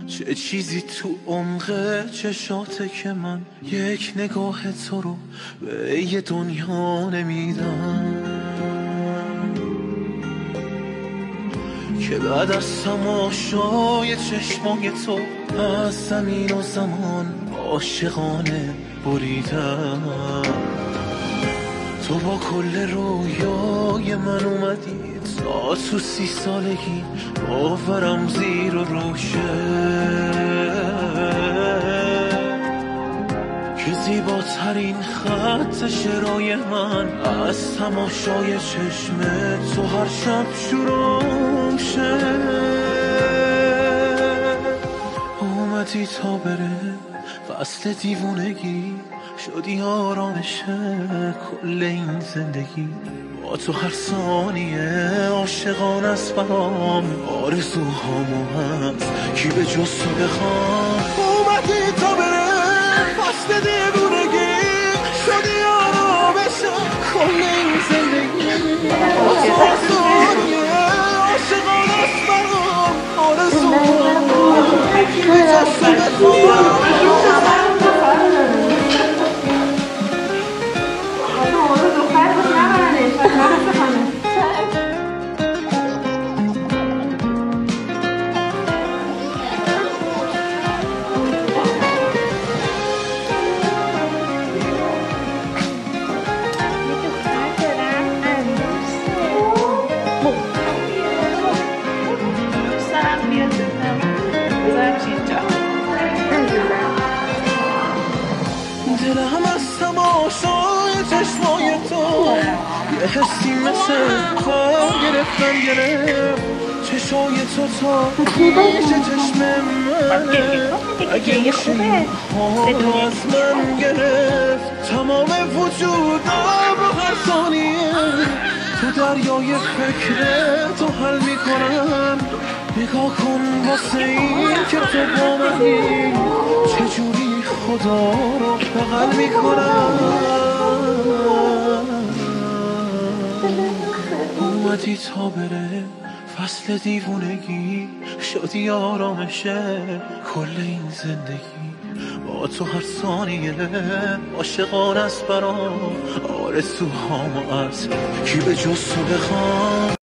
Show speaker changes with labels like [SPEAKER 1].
[SPEAKER 1] چه چیزی تو عمق چشاته که من یک نگاه تو رو به یه دنیا نمیدم، که بعد از تماشای چشمای تو از زمین و زمان عاشقانه بریدم. تو با کل رویای من اومدی تا تو 30 سالگی باورم زیر و روشه، که زیباترین خط شعرهای من از تماشای چشم تو هر شب شروع شه. اومدی تا بره فصل دیوونگی، شدی آرامش کل این زندگی. با تو هر ثانیه عاشقانه است برام، آرزوهامو هست کی به جز تو بخوام. اومدی تا بره فصل دیوونگی، شدی آرامش کل این زندگی. با تو هر ثانیه عاشقانه است برام، آرزوهامو هست کی به جز تو بخوام. دلم از تماشای چشمای تو یه حسی مثل کار گرفت. چشای تو تا پیش چشم منه، اگه میشه این حالو از من گرفت. تمام وجودم رو هر ثانیه تو دریای فکر تو حل میکنم. نگاه کن واسه این که تو با منی، چجوری خدا رو بغل میکنم. اومدی تا بره فصل دیوونگی، شدی آرامش کل این زندگی. با تو هر ثانیه عاشقانه است برام، آرزوهامو از کی به جز تو بخوام.